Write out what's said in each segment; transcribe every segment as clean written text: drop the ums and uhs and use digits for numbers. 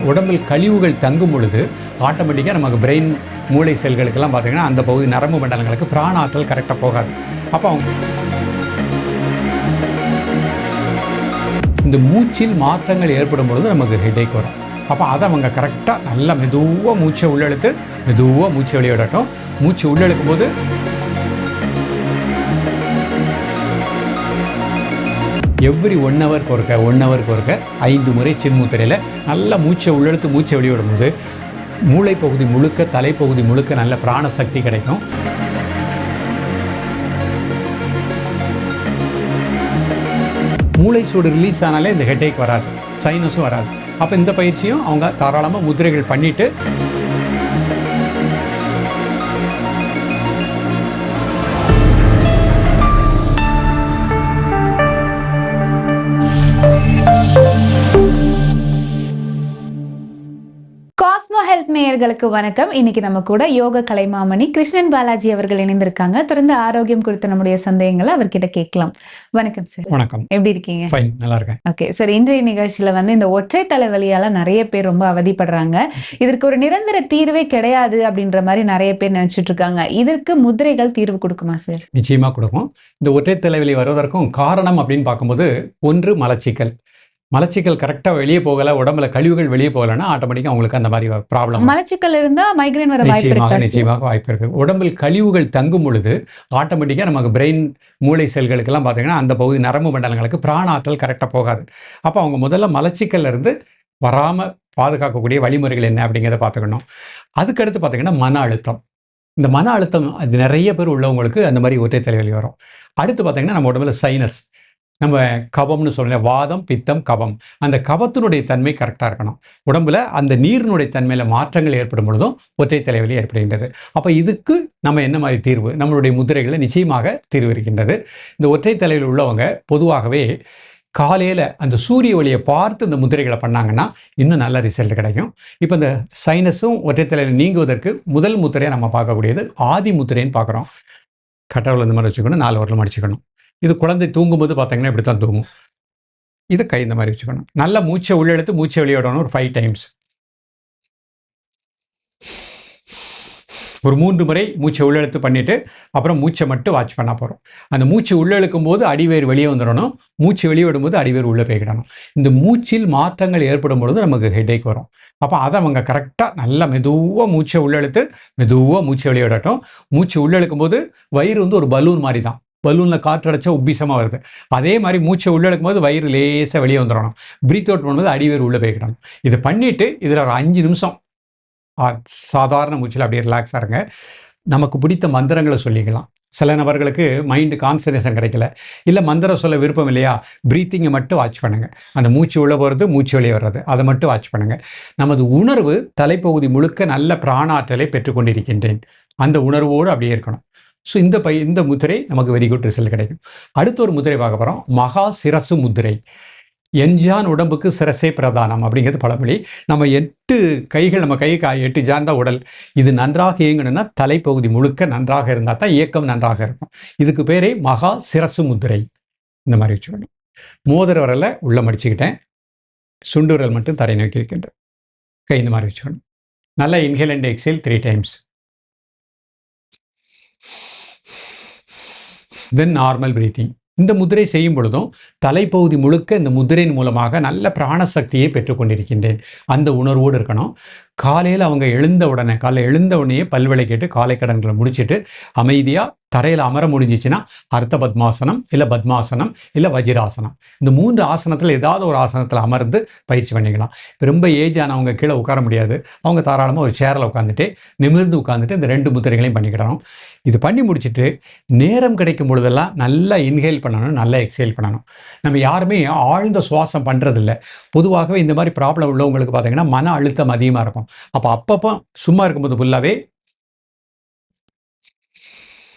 உடம்பில் கழிவுகள் தங்கும் பொழுது ஆட்டோமேட்டிக்காக நமக்கு பிரெயின் மூளை செல்களுக்கெல்லாம் பார்த்திங்கன்னா அந்த பகுதி நரம்பு மண்டலங்களுக்கு பிராண ஆற்றல் கரெக்டாக போகாது. அப்போ அவங்க இந்த மூச்சில் மாற்றங்கள் ஏற்படும் பொழுது நமக்கு ஹெட்டேக் வரும். அப்போ அதை அவங்க கரெக்டாக நல்லா மெதுவாக மூச்சை உள்ளெழுத்து மெதுவாக மூச்சை வெளியிடட்டும். மூச்சு உள்ளெழுக்கும் போது எவ்ரி 1 ஹவருக்கு ஒருக்க 5 முறை சின்முத்திரையில் நல்லா மூச்சை உள்ளெழுத்து மூச்சை வெளியிடும் போது மூளை பகுதி முழுக்க தலைப்பகுதி முழுக்க நல்ல பிராண சக்தி கிடைக்கும். மூளை சூடு ரிலீஸ் ஆனாலே இந்த ஹெட்டேக் வராது, சைனஸும் வராது. அப்போ இந்த பயிற்சியும் அவங்க தாராளமாக முத்திரைகள் பண்ணிவிட்டு காஸ்மோ ஹெல்த் நேயர்களுக்கு வணக்கம். இன்னைக்கு நம்ம கூட யோக கலைமாமணி கிருஷ்ணன் பாலாஜி அவர்கள் இணைந்திருக்காங்க. தொடர்ந்து ஆரோக்கியம் குறித்த நம்முடைய சந்தேகங்களை அவர்கிட்ட கேட்கலாம். வணக்கம் சார். வணக்கம். எப்படி இருக்கீங்க? ஃபைன், நல்லா இருக்கேன். ஓகே சார், இன்றைய நிகழ்ச்சியில இந்த ஒற்றை தலைவலியால நிறைய பேர் ரொம்ப அவதிப்படுறாங்க. இதற்கு ஒரு நிரந்தர தீர்வே கிடையாது அப்படின்ற மாதிரி நிறைய பேர் நினைச்சிட்டு இருக்காங்க. இதற்கு முதிரைகள் தீர்வு கொடுக்குமா சார்? நிச்சயமா கொடுக்கும். இந்த ஒற்றை தலைவலி வருவதற்கும் காரணம் அப்படின்னு பார்க்கும்போது, ஒன்று மலச்சிக்கல் கரெக்டாக வெளியே போகலை, உடம்புல கழிவுகள் வெளியே போகலைன்னா ஆட்டோமேட்டிக்காக அவங்களுக்கு அந்த மாதிரி ப்ராப்ளம். மலச்சிக்கல் இருந்தால் மைக்ரேன் வர நிச்சயமாக வாய்ப்பு இருக்குது. உடம்பில் கழிவுகள் தங்கும் பொழுது ஆட்டோமேட்டிக்காக நமக்கு பிரெயின் மூளை செல்களுக்கெல்லாம் பார்த்தீங்கன்னா அந்த பகுதி நரம்பு மண்டலங்களுக்கு பிராண ஆற்றல் கரெக்டாக போகாது. அப்போ அவங்க முதல்ல மலச்சிக்கல்ல இருந்து வராமல் பாதுகாக்கக்கூடிய வழிமுறைகள் என்ன அப்படிங்கிறத பார்த்துக்கணும். அதுக்கடுத்து பார்த்தீங்கன்னா மன அழுத்தம். இந்த மன அழுத்தம் அது நிறைய பேர் உள்ளவங்களுக்கு அந்த மாதிரி ஒற்றை தலைவலி வரும். அடுத்து பார்த்தீங்கன்னா நம்ம உடம்புல சைனஸ், நம்ம கபம்னு சொல்லல, வாதம் பித்தம் கபம், அந்த கபத்தினுடைய தன்மை கரெக்டாக இருக்கணும். உடம்புல அந்த நீரினுடைய தன்மையில் மாற்றங்கள் ஏற்படும் பொழுதும் ஒற்றை தலைவலி ஏற்படுகின்றது. அப்போ இதுக்கு நம்ம என்ன மாதிரி தீர்வு? நம்மளுடைய முதிரைகளில் நிச்சயமாக தீர்வு இருக்கின்றது. இந்த ஒற்றை தலைவலி உள்ளவங்க பொதுவாகவே காலையில் அந்த சூரிய ஒளியை பார்த்து இந்த முதிரைகளை பண்ணாங்கன்னா இன்னும் நல்ல ரிசல்ட் கிடைக்கும். இப்போ இந்த சைனஸும் ஒற்றை தலைவலி நீங்குவதற்கு முதல் முத்திரையை நம்ம பார்க்கக்கூடியது ஆதி முத்திரைன்னு பார்க்குறோம். கட்டவில் இந்த மாதிரி வச்சுக்கணும், 4 வரலும் அடிச்சுக்கணும். இது குழந்தை தூங்கும்போது பார்த்தீங்கன்னா இப்படி தான் தூங்கும். இது கை இந்த மாதிரி வச்சுக்கணும். நல்லா மூச்சை உள்ளெழுத்து மூச்சை வெளியிடணும் ஒரு 5 டைம்ஸ். ஒரு 3 முறை மூச்சை உள்ளெழுத்து பண்ணிவிட்டு அப்புறம் மூச்சை மட்டும் வாட்ச் பண்ண போகிறோம். அந்த மூச்சு உள்ளெழுக்கும் போது அடிவேர் வெளியே வந்துடணும், மூச்சு வெளியே விடும்போது அடிவேர் உள்ளே போய்கிடணும். இந்த மூச்சில் மாற்றங்கள் ஏற்படும் பொழுது நமக்கு ஹெட்டேக் வரும். அப்போ அதை அவங்க கரெக்டாக நல்லா மெதுவாக மூச்சை உள்ளெழுத்து மெதுவாக மூச்சை வெளியிடட்டும். மூச்சு உள்ளெழுக்கும் போது வயிறு ஒரு பலூன் மாதிரி தான். பலூனில் காற்றடைச்சா உப்பிசமாக வருது. அதே மாதிரி மூச்சை உள்ளெழுக்கும் போது வயிறு லேசாக வெளியே வந்துடணும். ப்ரீத் அவுட் பண்ணும்போது அடிவேர் உள்ளே போய்க்கிடணும். இது பண்ணிவிட்டு இதில் ஒரு 5 நிமிஷம் சாதாரண மூச்சில் அப்படியே ரிலாக்ஸாக இருங்க. நமக்கு பிடித்த மந்திரங்களை சொல்லிக்கலாம். சில நபர்களுக்கு மைண்டு கான்சன்ட்ரேஷன் கிடைக்கல, இல்லை மந்திரம் சொல்ல விருப்பம் இல்லையா, ப்ரீத்திங்கை மட்டும் வாட்ச் பண்ணுங்கள். அந்த மூச்சு உள்ளே போகிறது மூச்சு வெளியே வர்றது அதை மட்டும் வாட்ச் பண்ணுங்கள். நமது உணர்வு தலைப்பகுதி முழுக்க நல்ல பிராணாற்றலை பெற்றுக்கொண்டிருக்கின்றேன், அந்த உணர்வோடு அப்படியே இருக்கணும். ஸோ இந்த முத்திரை நமக்கு வெரி குட் ரிசல்ட் கிடைக்கும். அடுத்த ஒரு முத்திரை பார்க்க போகிறோம், மகா சிரசு முத்திரை. எஞ்சான் உடம்புக்கு சிரசே பிரதானம் அப்படிங்கிறது பழமொழி. நம்ம 8 கைகள், நம்ம கை 8 ஜான் தான் உடல். இது நன்றாக இயங்கணும்னா தலைப்பகுதி முழுக்க நன்றாக இருந்தால் தான் இயக்கம் நன்றாக இருக்கும். இதுக்கு பேரே மகா சிரசு முத்திரை. இந்த மாதிரி வச்சுக்கணும். மோதிர விரலை உள்ள மடிச்சுக்கிட்டேன், சுண்டு விரல் மட்டும் தரை நோக்கி இருக்கின்றேன். கை இந்த மாதிரி வச்சுக்கணும். நல்லா inhale and exhale 3 times. Then normal breathing. இந்த முதிரை செய்யும் பொழுதும் தலைப்பகுதி முழுக்க இந்த முதிரையின் மூலமாக நல்ல பிராணசக்தியை பெற்றுக்கொண்டிருக்கின்றேன், அந்த உணர்வோடு இருக்கணும். காலையில் அவங்க காலையில் எழுந்த உடனே பல்விளக்கிட்டு காலை கடன்களை முடிச்சுட்டு அமைதியாக தரையில் அமர முடிஞ்சிச்சுன்னா அர்த்த பத்மாசனம், இல்லை பத்மாசனம், இல்லை வஜிராசனம், இந்த 3 ஆசனத்தில் ஏதாவது ஒரு ஆசனத்தில் அமர்ந்து பயிற்சி பண்ணிக்கலாம். ரொம்ப ஏஜ் ஆனவங்க கீழே உட்கார முடியாது, அவங்க தாராளமாக ஒரு சேரில் உட்காந்துட்டு நிமிர்ந்து உட்காந்துட்டு இந்த 2 முத்திரைகளையும் பண்ணிக்கிடணும். இது பண்ணி முடிச்சுட்டு நேரம் கிடைக்கும் பொழுதெல்லாம் நல்லா இன்ஹேல் பண்ணணும், நல்லா எக்ஸேல் பண்ணணும். நம்ம யாருமே ஆழ்ந்த சுவாசம் பண்ணுறதில்ல. பொதுவாகவே இந்த மாதிரி ப்ராப்ளம் உள்ளவங்களுக்கு பார்த்தீங்கன்னா மன அழுத்தம் அதிகமாக இருக்கும். அப்பப்போ சும்மா இருக்கும்போது ஃபுல்லாகவே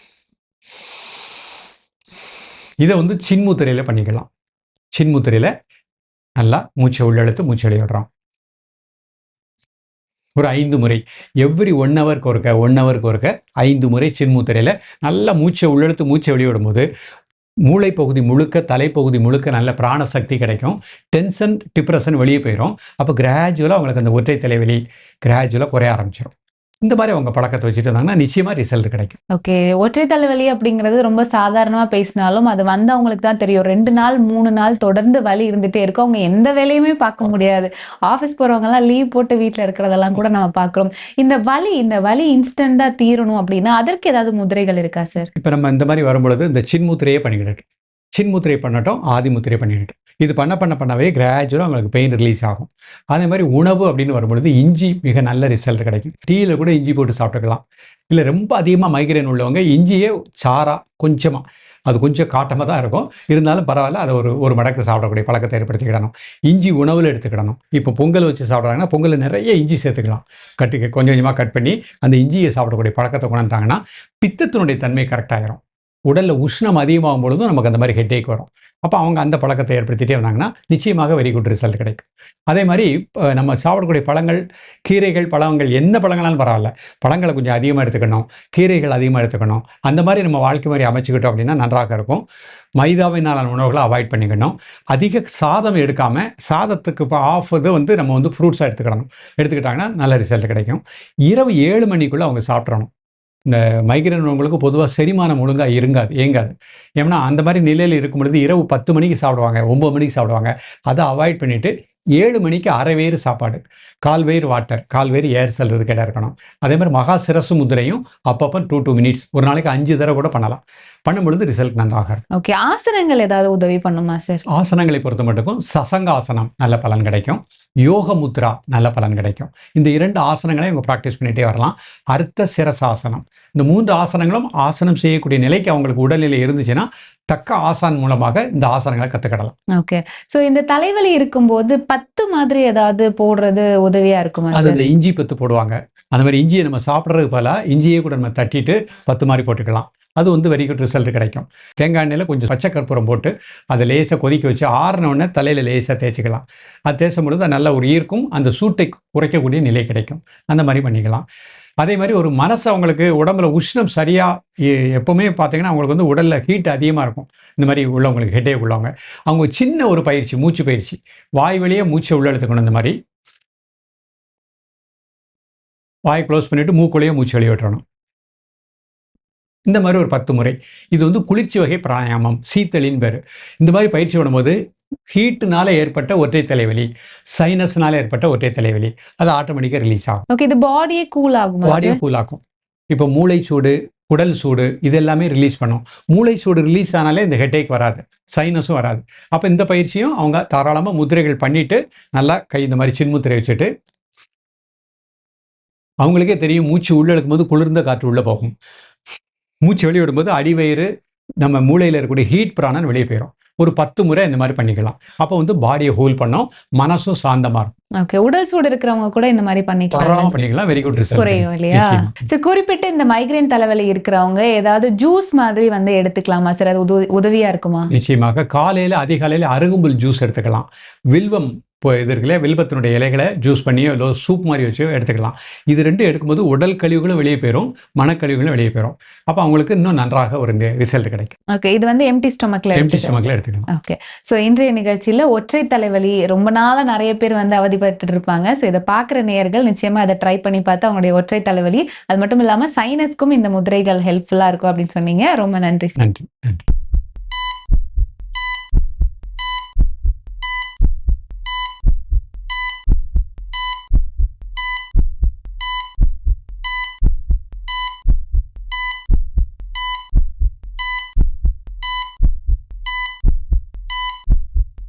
இதை சின்முத்திரையில் பண்ணிக்கலாம். சின்முத்திரையில் நல்லா மூச்சை உள்ளெழுத்து மூச்சை வெளியிடுறோம். ஒரு 5 முறை, எவ்ரி 1 ஹவருக்கு ஒருக்க 5 முறை சின்முத்திரையில் நல்லா மூச்சை உள்ளெழுத்து மூச்சை வெளியிடும் போது மூளை பகுதி முழுக்க, தலைப்பகுதி முழுக்க நல்ல பிராண சக்தி கிடைக்கும். டென்ஷன், டிப்ரஷன் வெளியே போயிரும். அப்போ கிராஜுவலா அவங்களுக்கு அந்த ஒற்றை தலைவலி கிராஜுவலா குறைய ஆரம்பிச்சிரும். இந்த மாதிரி அவங்க பழக்கத்தை வச்சுட்டு இருந்தாங்கன்னா நிச்சயமா ரிசல்ட் கிடைக்கும். ஓகே. ஒற்றை தலைவலி அப்படிங்கிறது ரொம்ப சாதாரணமா பேசினாலும், அது வந்தவங்களுக்கு தான் தெரியும். 2 நாள், 3 நாள் தொடர்ந்து வலி இருந்துட்டே இருக்கும். அவங்க எந்த வேலையுமே பார்க்க முடியாது. ஆஃபீஸ் போறவங்கலாம் லீவ் போட்டு வீட்ல இருக்கிறதெல்லாம் கூட நம்ம பார்க்குறோம். இந்த வலி இன்ஸ்டன்ட்டா தீரணும் அப்படின்னா, அதற்கு ஏதாவது முதிரைகள் இருக்கா சார்? இப்போ நம்ம இந்த மாதிரி வரும்பொழுது இந்த சின்முத்திரையே பண்ணிக்கிடட்டும். சின்முத்திரை பண்ணட்டும், ஆதி முத்திரை பண்ணிடட்டும். இது பண்ணவே கிராஜுவலாக அவங்களுக்கு பெயின் ரிலீஸ் ஆகும். அதே மாதிரி உணவு அப்படின்னு வரும்பொழுது இஞ்சி மிக நல்ல ரிசல்ட் கிடைக்கும். டீயில் கூட இஞ்சி போட்டு சாப்பிட்டுக்கலாம். இல்லை ரொம்ப அதிகமாக மைக்ரேன் உள்ளவங்க இஞ்சியே சாரா கொஞ்சமாக, அது கொஞ்சம் காட்டமாக தான் இருக்கும், இருந்தாலும் பரவாயில்ல, அதை ஒரு மடக்கு சாப்பிடக்கூடிய பழக்கத்தை ஏற்படுத்திக்கிடணும். இஞ்சி உணவில் எடுத்துக்கிடணும். இப்போ பொங்கல் வச்சு சாப்பிட்றாங்கன்னா பொங்கலில் நிறைய இஞ்சி சேர்த்துக்கலாம். கொஞ்சம் கொஞ்சமாக கட் பண்ணி அந்த இஞ்சியை சாப்பிடக்கூடிய பழக்கத்தை கொண்டாந்துட்டாங்கன்னா பித்தத்தினுடைய தன்மை கரெக்டாகிடும். உடலில் உஷ்ணம் அதிகமாகும் பொழுதும் நமக்கு அந்த மாதிரி ஹெட்டேக் வரும். அப்போ அவங்க அந்த பழக்கத்தை ஏற்படுத்திகிட்டே வந்தாங்கன்னா நிச்சயமாக வெரி குட் ரிசல்ட் கிடைக்கும். அதே மாதிரி நம்ம சாப்பிடக்கூடிய பழங்கள், கீரைகள், பழங்கள், என்ன பழங்களாலும் பரவாயில்ல, பழங்களை கொஞ்சம் அதிகமாக எடுத்துக்கணும், கீரைகள் அதிகமாக எடுத்துக்கணும். அந்த மாதிரி நம்ம வாழ்க்கை மாதிரி அமைச்சுக்கிட்டோம் அப்படின்னா நன்றாக இருக்கும். மைதாவினாலான உணவுகளை அவாய்ட் பண்ணிக்கணும். அதிக சாதம் எடுக்காமல், சாதத்துக்கு இப்போ ஆஃப் இது நம்ம ஃப்ரூட்ஸாக எடுத்துக்கிட்டாங்கன்னா நல்ல ரிசல்ட் கிடைக்கும். இரவு 7 மணிக்குள்ளே அவங்க சாப்பிட்றணும். இந்த மைக்ரேன் உள்ளவங்களுக்கு பொதுவாக செரிமானம் ஒழுங்காக இயங்காது. ஏன்னா அந்த மாதிரி நிலையில் இருக்கும் பொழுது இரவு 10 மணிக்கு சாப்பிடுவாங்க, 9 மணிக்கு சாப்பிடுவாங்க. அதை அவாய்ட் பண்ணிவிட்டு 7 மணிக்கு அரை வயிறு சாப்பாடு, கால் வயிறு வாட்டர், கால் வயிறு ஏர் செல்றது கேட்டால் இருக்கணும். அதே மாதிரி மகா சிரசு முதிரையும் அப்பப்போ 2 மினிட்ஸ், ஒரு நாளைக்கு 5 தடவை கூட பண்ணலாம். பண்ணும்பொழுது ரிசல்ட் நன்றாக இருக்கும். ஓகே. ஆசனங்கள் ஏதாவது உதவி பண்ணுமா சார்? ஆசனங்களை பொறுத்த மட்டுக்கும் சசங்காசனம் நல்ல பலன் கிடைக்கும். யோக முத்ரா நல்ல பலன் கிடைக்கும். இந்த 2 ஆசனங்களை இவங்க ப்ராக்டிஸ் பண்ணிகிட்டே வரலாம். அர்த்த சிரசாசனம், இந்த 3 ஆசனங்களும் ஆசனம் செய்யக்கூடிய நிலைக்கு அவங்களுக்கு உடல்நிலை இருந்துச்சுன்னா தக்க ஆசான் மூலமாக இந்த ஆசனங்களை கற்றுக்கிடலாம். ஓகே. ஸோ இந்த தலைவலி இருக்கும்போது 10 மாதிரி ஏதாவது போடுறது உதவியா இருக்குமா அது சார்? இந்த இஞ்சி 10 போடுவாங்க. அந்த மாதிரி இஞ்சியை நம்ம சாப்பிட்றதுக்கு பதிலாக இஞ்சியே கூட நம்ம தட்டிட்டு 10 மாதிரி போட்டுக்கலாம். அது வெரி குட் ரிசல்ட் கிடைக்கும். தேங்காய் எண்ணெயில் கொஞ்சம் பச்சை கற்பூரம் போட்டு அதை லேசாக கொதிக்க வச்சு ஆறினோடனே தலையில் லேசாக தேய்ச்சிக்கலாம். அது தேய்ச்சும் பொழுது அது நல்ல ஒரு ஈர்க்கும், அந்த சூட்டை குறைக்கக்கூடிய நிலை கிடைக்கும். அந்த மாதிரி பண்ணிக்கலாம். அதே மாதிரி ஒரு மனசு அவங்களுக்கு உடம்புல உஷ்ணம் சரியாக எப்போவுமே பார்த்தீங்கன்னா அவங்களுக்கு உடலில் ஹீட் அதிகமாக இருக்கும். இந்த மாதிரி உள்ளவங்களுக்கு ஹெட்டேக் உள்ளவங்க அவங்க சின்ன ஒரு பயிற்சி, மூச்சு பயிற்சி, வாய் வழியே மூச்சை உள்ள எடுத்துக்கணும். இந்த மாதிரி வாயை க்ளோஸ் பண்ணிவிட்டு மூக்குள்ளேயே மூச்சு வெளியே விட்டுறணும். இந்த மாதிரி ஒரு 10 முறை. இது குளிர்ச்சி வகை பிராணாயாமம், சீத்தலின் பேர். இந்த மாதிரி பயிற்சி பண்ணும்போது ஹீட்டுனால ஏற்பட்ட ஒற்றை தலைவலி, சைனஸ்னால ஏற்பட்ட ஒற்றை தலைவலி அது ஆட்டோமேட்டிக்காக ரிலீஸ் ஆகும். ஓகே. இது பாடியே கூல் ஆகும். பாடியே கூல் ஆகும். இப்போ மூளை சூடு, உடல் சூடு இது எல்லாமே ரிலீஸ் பண்ணும். மூளை சூடு ரிலீஸ் ஆனாலே இந்த ஹெட்டேக் வராது, சைனஸும் வராது. அப்போ இந்த பயிற்சியும் அவங்க தாராளமாக முத்திரைகள் பண்ணிட்டு நல்லா இந்த மாதிரி சின்முத்திரை வச்சுட்டு அவங்களுக்கே தெரியும். மூச்சு உள்ள எடுக்கும்போது குளிர்ந்த காற்று உள்ளே போகும், மூச்சு வெளியே விடும்போது அடிவயிறு நம்ம மூளையில் இருக்கக்கூடிய ஹீட் பிராணன் வெளியே போயிடும். ஒரு 10 முறை இந்த மாதிரி பண்ணிக்கலாம். அப்போ பாடியை ஹோல் பண்ணோம், மனசும் சாந்தமாக இருக்கும். ஓகே. உடல் சூடு இருக்கிறவங்க கூட இந்த மாதிரி பண்ணிக்கலாம். வெரி குட் ரிசல்ட் குறையும் இல்லையா? சரி, குறிப்பிட்டு இந்த மைக்ரேன் தலைவலி இருக்கிறவங்க ஏதாவது ஜூஸ் மாதிரி எடுத்துக்கலாமா சார்? அது உதவியா இருக்குமா? நிச்சயமாக. காலையில் அதிகாலையில் அருகம்புல் ஜூஸ் எடுத்துக்கலாம். வில்வம் இப்போ இது இருக்குல்ல, வில்வத்தினுடைய இலைகளை ஜூஸ் பண்ணியோ இல்லை சூப் மாதிரி வச்சோ எடுத்துக்கலாம். இது 2 எடுக்கும்போது உடல் கழிவுகளும் வெளியே போயிடும், மனக்கழிவுகளும் வெளியே போயிடும். அப்போ அவங்களுக்கு இன்னும் நன்றாக ஒரு ரிசல்ட் கிடைக்கும். ஓகே. இது எம்டி ஸ்டொமக்ல எடுத்துக்கலாம். ஓகே. ஸோ இன்றைய நிகழ்ச்சியில் ஒற்றை தலைவலி ரொம்ப நாளாக நிறைய பேர் அவதிப்பட்டு இருப்பாங்க. ஸோ இதை பார்க்குற நேயர்கள் நிச்சயமாக அதை ட்ரை பண்ணி பார்த்து அவங்களுடைய ஒற்றை தலைவலி, அது மட்டும் இல்லாமல் சைனஸ்க்கும் இந்த முதிரைகள் ஹெல்ப்ஃபுல்லாக இருக்கும் அப்படின்னு சொன்னீங்க. ரொம்ப நன்றி. நன்றி.